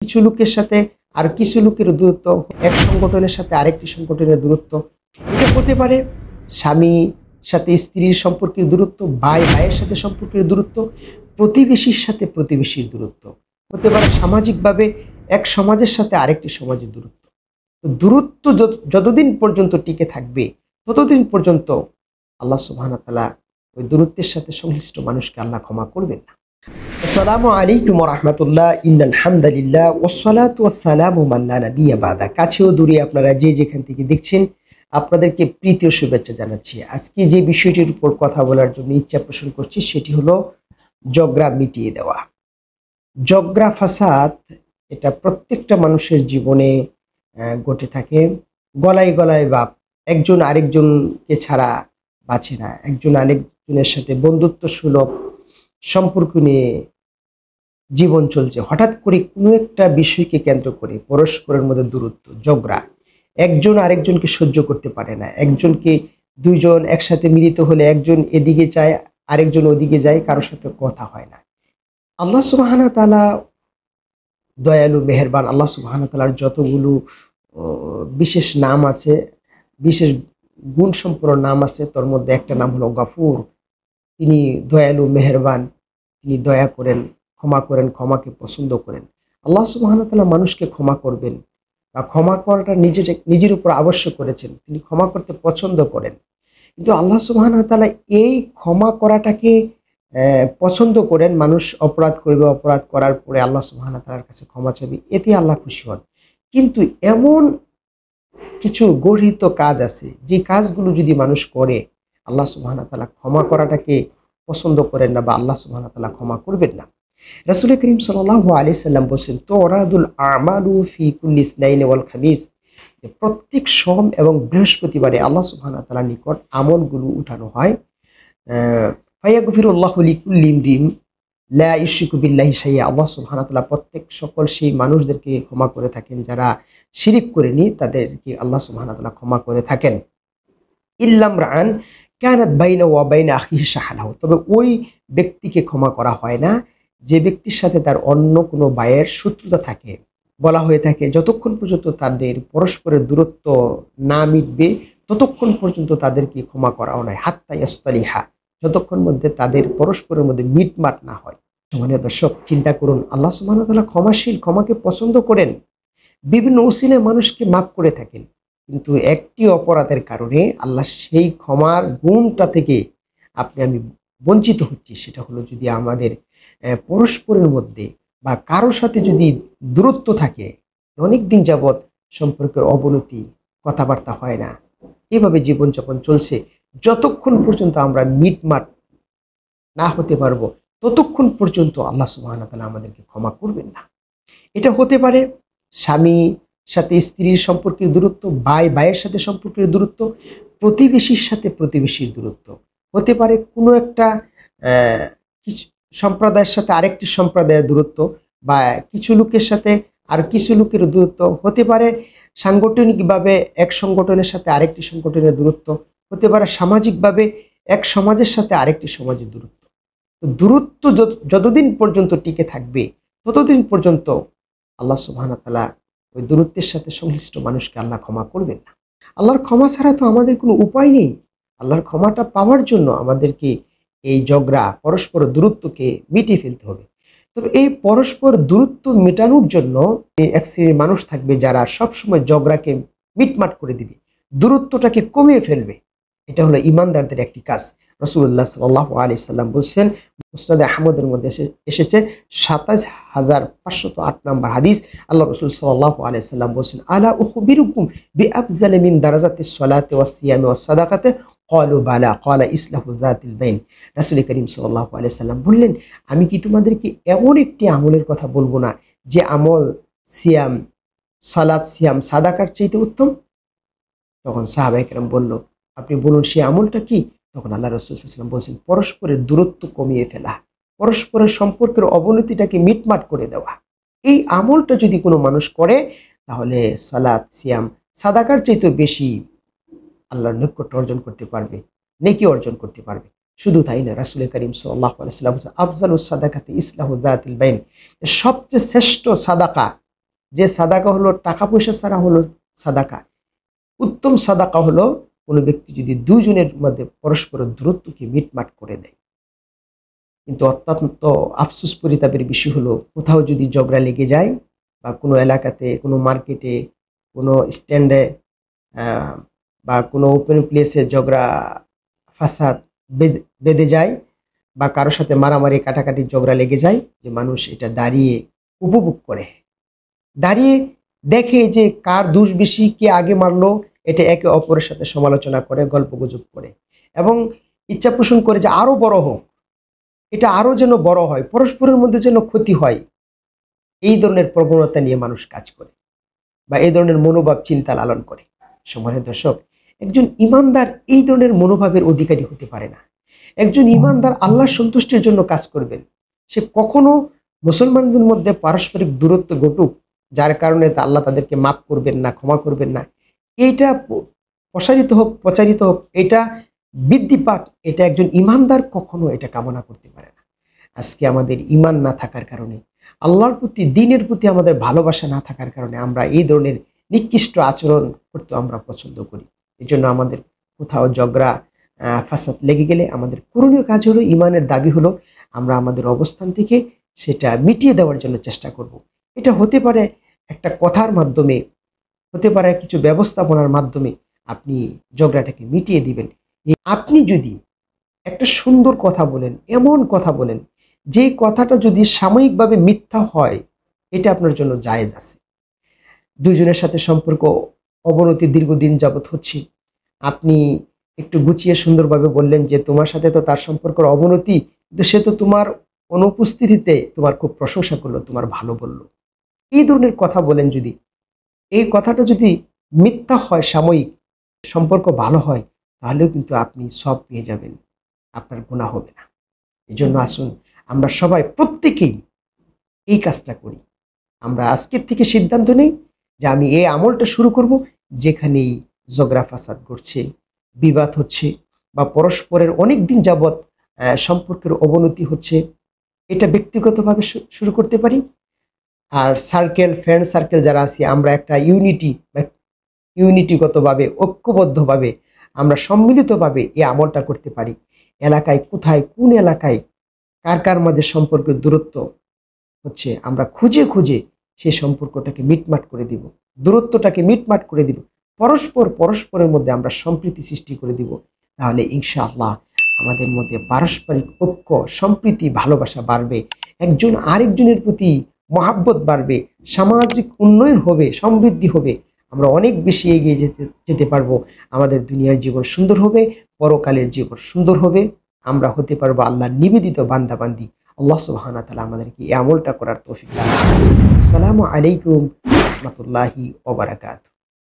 কিছু লোকের সাথে আর কিছু লোকের দূরত্ব, এক সংগঠনের সাথে আরেকটি সংগঠনের দূরত্ব। এটা হতে পারে স্বামীর সাথে স্ত্রীর সম্পর্কের দূরত্ব, ভাই ভাইয়ের সাথে সম্পর্কের দূরত্ব, প্রতিবেশীর সাথে প্রতিবেশীর দূরত্ব। হতে পারে সামাজিকভাবে এক সমাজের সাথে আরেকটি সমাজের দূরত্ব। তো দূরত্ব যতদিন পর্যন্ত টিকে থাকবে ততদিন পর্যন্ত আল্লাহ সুবহানাহু ওয়া তাআলা ওই দূরত্বের সাথে সংশ্লিষ্ট মানুষকে আল্লাহ ক্ষমা করবেন না। আসসালামু আলাইকুম ওয়া রাহমাতুল্লাহ। ইন্নাল হামদালিল্লাহ ওয়াসসালাতু ওয়াসসালামু আলা নাবিয়্যা বাদা। কাছেও দূরে আপনারা যে যেখান থেকে দেখছেন আপনাদেরকে প্রীতি ও শুভেচ্ছা জানাচ্ছি। আজকে যে বিষয়টির উপর কথা বলার জন্য ইচ্ছা পোষণ করছি সেটি হলো ঝগড়া মিটিয়ে দেওয়া। ঝগড়া ফাসাদ এটা প্রত্যেকটা মানুষের জীবনে ঘটে থাকে। গলায় গলায় বাপ, একজন আরেকজনকে ছাড়া বাঁচে না। একজন আরেকজনের সাথে বন্ধুত্ব সুলভ সম্পর্ক নিয়ে জীবন চলছে, হঠাৎ করে কোনো একটা বিষয়কে কেন্দ্র করে পরস্পরের মধ্যে দূরত্ব, ঝগড়া। একজন আরেকজনকে সহ্য করতে পারে না। একজনকে দুইজন একসাথে মিলিত হলে একজন এদিকে যায় আরেকজন ওদিকে যায়, কারোর সাথে কথা হয় না। আল্লাহ সুবহানাহু ওয়া তাআলা দয়ালু মেহেরবান। আল্লাহ সুবহানাহু ওয়া তাআলার যতগুলো বিশেষ নাম আছে, বিশেষ গুণ সম্পন্ন নাম আছে, তার মধ্যে একটা নাম হলো গফুর। তিনি দয়ালু মেহেরবান, তিনি দয়া করেন, ক্ষমা করেন, ক্ষমাকে পছন্দ করেন। আল্লাহ সুবহানাহু ওয়া তাআলা মানুষকে ক্ষমা করবেন বা ক্ষমা করাটা নিজের উপর আবশ্যক করেছেন। তিনি ক্ষমা করতে পছন্দ করেন। কিন্তু আল্লাহ সুবহানাহু ওয়া তাআলা এই ক্ষমা করাটাকে পছন্দ করেন। মানুষ অপরাধ করবে, অপরাধ করার পরে আল্লাহ সুবহানাহু ওয়া তাআলার কাছে ক্ষমা চাইবে, এতে আল্লাহ খুশি হন। কিন্তু এমন কিছু গর্হিত কাজ আছে যে কাজগুলো যদি মানুষ করে আল্লাহ সুবহানাহু ওয়া তাআলা ক্ষমা করাটাকে পছন্দ করেন না বা আল্লাহ সুবহানাহু ওয়া তাআলা ক্ষমা করবেন না। রাসূল করিম সাল্লাল্লাহু আলাইহি সাল্লাম বলেন, তুরাদুল আমালু ফি কুল্লি ইসনাইন ওয়াল খামিস। প্রত্যেক সোম এবং বৃহস্পতিবারে আল্লাহ সুবহানাহু ওয়া তাআলার নিকট আমলগুলো উঠানো হয়। ফায়াগফিরুল্লাহু লিকুল্লি ইমরিন লা ইউশরিকু বিল্লাহি শাইআ। আল্লাহ সুবহানাহু ওয়া তাআলা প্রত্যেক সকল সেই মানুষদেরকে ক্ষমা করে থাকেন যারা শিরিক করেনি, তাদেরকে আল্লাহ সুবহানাহু ওয়া তাআলা ক্ষমা করে থাকেন। ইল্লাম রাআন কানাত বাইনাহু ওয়া বাইনা আখিহি শাহানাহু। তবে ওই ব্যক্তিকে ক্ষমা করা হয় না যে ব্যক্তির সাথে তার অন্য কোনো ভাইয়ের শত্রুতা থাকে। বলা হয়ে থাকে যতক্ষণ পর্যন্ত তাদের পরস্পরের দূরত্ব না মিটবে ততক্ষণ পর্যন্ত তাদেরকে ক্ষমা করাও নয়, হাত্তা ইয়াস্তালিহা, যতক্ষণ মধ্যে তাদের পরস্পরের মধ্যে মিটমাট না হয়। সম্মানীয় দর্শক, চিন্তা করুন, আল্লাহ সুবহানাহু ওয়া তাআলা ক্ষমাশীল, ক্ষমাকে পছন্দ করেন, বিভিন্ন উসিলায় মানুষকে মাফ করে থাকেন। কিন্তু একটি অপরাধের কারণে আল্লাহ সেই ক্ষমার গুণটা থেকে আপনি আমি বঞ্চিত হচ্ছি। সেটা হলো যদি আমাদের পরস্পরের মধ্যে বা কারোর সাথে যদি দূরত্ব থাকে, অনেকদিন যাবৎ সম্পর্কের অবনতি, কথাবার্তা হয় না, এভাবে জীবনযাপন চলছে, যতক্ষণ পর্যন্ত আমরা মিটমাট না হতে পারবো ততক্ষণ পর্যন্ত আল্লাহ সুবহানাহু ওয়া তাআলা আমাদেরকে ক্ষমা করবেন না। এটা হতে পারে স্বামীর সাথে স্ত্রীর সম্পর্কের দূরত্ব, ভাই ভাইয়ের সাথে সম্পর্কের দূরত্ব, প্রতিবেশীর সাথে প্রতিবেশীর দূরত্ব। হতে পারে কোনো একটা সম্প্রদায়ের সাথে আরেকটি সম্প্রদায়ের দূরত্ব, বা কিছু লোকের সাথে আর কিছু লোকের দূরত্ব। হতে পারে সাংগঠনিকভাবে এক সংগঠনের সাথে আরেকটি সংগঠনের দূরত্ব। হতে পারে সামাজিকভাবে এক সমাজের সাথে আরেকটি সমাজের দূরত্ব। তো দূরত্ব যতদিন পর্যন্ত টিকে থাকবে ততদিন পর্যন্ত আল্লাহ সুবহানাহু ওয়া তাআলা ওই দূরত্বের সাথে সংশ্লিষ্ট মানুষকে আল্লাহ ক্ষমা করবেন না। আল্লাহর ক্ষমা ছাড়া তো আমাদের কোনো উপায় নেই। আল্লাহর ক্ষমাটা পাওয়ার জন্য আমাদেরকে এই ঝগড়া, পরস্পর দূরত্বকে মিটিয়ে ফেলতে হবে। তবে এই পরস্পর দূরত্ব মেটানোর জন্য এক শ্রেণীর মানুষ থাকবে যারা সবসময় ঝগড়াকে মিটমাট করে দিবে, দূরত্বটাকে কমিয়ে ফেলবে। এটা হলো ইমানদারদের একটি কাজ। রাসূলুল্লাহ সাল্লাল্লাহু আলাইহি সাল্লাম বলছেন, মুসনাদে আহমদের মধ্যে এসেছে ২৭,৫০৮ নম্বর হাদিস। আল্লাহ রাসূল সাল্লাল্লাহু আলাইহি সাল্লাম বলছেন, আলা উখবিরুকুম বিআফজালি মিন দারাজাতিস সালাতি ওয়াস সিয়ামি ওয়াস সাদাকাতি? ক্বালু বালা ক্বালা ইসলাহু যাতিল বাইন। রাসূল করিম সাল্লাল্লাহু আলাইহি সাল্লাম বললেন, আমি কি তোমাদেরকে এমন একটি আমলের কথা বলবো না যে আমল সিয়াম, সালাত, সিয়াম, সাদাকার চাইতে উত্তম? তখন সাহাবায়ে কেরাম বলল, আপনি বলুন সেই আমলটা কি? তখন আল্লাহ রাসূল সাল্লাল্লাহু আলাইহি ওয়াসাল্লাম বলেছেন, পরস্পরের দূরত্ব কমিয়ে ফেলা, পরস্পরের সম্পর্কের অবনতিটাকে মিটমাট করে দেওয়া। এই আমলটা যদি কোনো মানুষ করে তাহলে সালাত, সিয়াম, সাদাকার চাইতে বেশি আল্লাহর নৈকট্য অর্জন করতে পারবে, নেকি অর্জন করতে পারবে। শুধু তাই না, রাসূল করিম সাল্লাল্লাহু আলাইহি ওয়াসাল্লাম বলেছেন, আফজালুস সাদাকাতি ইসলাহু যাতিল বাইন। সবচেয়ে শ্রেষ্ঠ সাদাকা যে সাদাকা হলো টাকা পয়সা ছাড়া হলো সাদাকা। উত্তম সাদাকা হলো কোনো ব্যক্তি যদি দুজনের মধ্যে পরস্পরের দূরত্বকে মিটমাট করে দেয়। কিন্তু অত্যন্ত আফসোস পরিতাপের বিষয় হলো, কোথাও যদি ঝগড়া লেগে যায় বা কোনো এলাকাতে, কোনো মার্কেটে, কোনো স্ট্যান্ডে বা কোনো ওপেন প্লেসে ঝগড়া ফাসাদ বেঁধে যায় বা কারোর সাথে মারামারি কাটাকাটি ঝগড়া লেগে যায়, যে মানুষ এটা দাঁড়িয়ে উপভোগ করে, দাঁড়িয়ে দেখে যে কার দোষ বেশি, কে আগে মারলো, এটা একে অপরের সাথে সমালোচনা করে, গল্পগুজব করে এবং ইচ্ছা পোষণ করে যে আরো বড় হোক, এটা আরো যেন বড় হয়, পরস্পরের মধ্যে যেন ক্ষতি হয়। এই ধরনের প্রবণতা নিয়ে মানুষ কাজ করে বা এই ধরনের মনোভাব চিন্তা লালন করে। সম্মানিত দর্শক, একজন ইমানদার এই ধরনের মনোভাবের অধিকারী হতে পারে না। একজন ইমানদার আল্লাহর সন্তুষ্টির জন্য কাজ করবেন। সে কখনো মুসলমানদের মধ্যে পারস্পরিক দূরত্ব ঘটুক, যার কারণে আল্লাহ তাদেরকে মাফ করবেন না, ক্ষমা করবেন না, এইটা প্রসারিত হোক, প্রচারিত হোক, এটা বৃদ্ধি পাক, এটা একজন ইমানদার কখনো এটা কামনা করতে পারে না। আজকে আমাদের ইমান না থাকার কারণে, আল্লাহর প্রতি, দ্বীনের প্রতি আমাদের ভালোবাসা না থাকার কারণে আমরা এই ধরনের নিকৃষ্ট আচরণ করতে আমরা পছন্দ করি। এই জন্য আমাদের কোথাও ঝগড়া ফাসাদ লেগে গেলে আমাদের করণীয় কাজ হলো, ইমানের দাবি হলো আমরা আমাদের অবস্থান থেকে সেটা মিটিয়ে দেওয়ার জন্য চেষ্টা করব। এটা হতে পারে একটা কথার মাধ্যমে, হতে পারে কিছু ব্যবস্থাপনার মাধ্যমে আপনি ঝগড়াটাকে মিটিয়ে দিবেন। আপনি যদি একটা সুন্দর কথা বলেন, এমন কথা বলেন যে কথাটা যদি সাময়িকভাবে মিথ্যা হয়, এটা আপনার জন্য জায়েজ আছে। দুজনের সাথে সম্পর্ক অবনতি দীর্ঘদিন যাবৎ হচ্ছে, আপনি একটু গুছিয়ে সুন্দরভাবে বললেন যে তোমার সাথে তো তার সম্পর্কের অবনতি, কিন্তু সে তো তোমার অনুপস্থিতিতে তোমার খুব প্রশংসা করলো, তোমার ভালো বললো। এই ধরনের কথা বলেন যদি, এই কথাটা যদি মিথ্যা হয়, সাময়িক সম্পর্ক ভালো হয়, তাহলেও কিন্তু আপনি সব পেয়ে যাবেন, আপনার গুনাহ হবে না। এই জন্য আসুন আমরা সবাই প্রত্যেকেই এই কাজটা করি। আমরা আজকের থেকে সিদ্ধান্ত নেই যে আমি এই আমলটা শুরু করব, যেখানেই ঝগড়া ফাসাদ ঘটছে, বিবাদ হচ্ছে বা পরস্পরের অনেক দিন যাবৎ সম্পর্কের অবনতি হচ্ছে, এটা ব্যক্তিগতভাবে শুরু করতে পারি। আর সার্কেল, ফ্রেন্ড সার্কেল যারা আছি, আমরা একটা ইউনিটিগতভাবে, ঐক্যবদ্ধভাবে, আমরা সম্মিলিতভাবে এই আমলটা করতে পারি। এলাকায় কোথায়, কোন এলাকায় কার কার মাঝে সম্পর্কের দূরত্ব হচ্ছে, আমরা খুঁজে খুঁজে সেই সম্পর্কটাকে মিটমাট করে দিব, দূরত্বটাকে মিটমাট করে দিব, পরস্পরের মধ্যে আমরা সম্প্রীতি সৃষ্টি করে দিব। তাহলে ইনশাআল্লাহ আমাদের মধ্যে পারস্পরিক ঐক্য, সম্প্রীতি, ভালোবাসা বাড়বে, একজন আরেকজনের প্রতি মহাব্বত বাড়বে, সামাজিক উন্নয়ন হবে, সমৃদ্ধি হবে, আমরা অনেক বেশি এগিয়ে যেতে পারবো। আমাদের দুনিয়ার জীবন সুন্দর হবে, পরকালের জীবন সুন্দর হবে, আমরা হতে পারবো আল্লাহর নিবেদিত বান্দাবান্দি। আল্লাহ সুবহানাহু ওয়া তাআলা আমাদেরকে এই আমলটা করার তৌফিক দান করুন। আসসালামু আলাইকুম ওয়া রাহমাতুল্লাহি ওয়া বারাকাতুহু।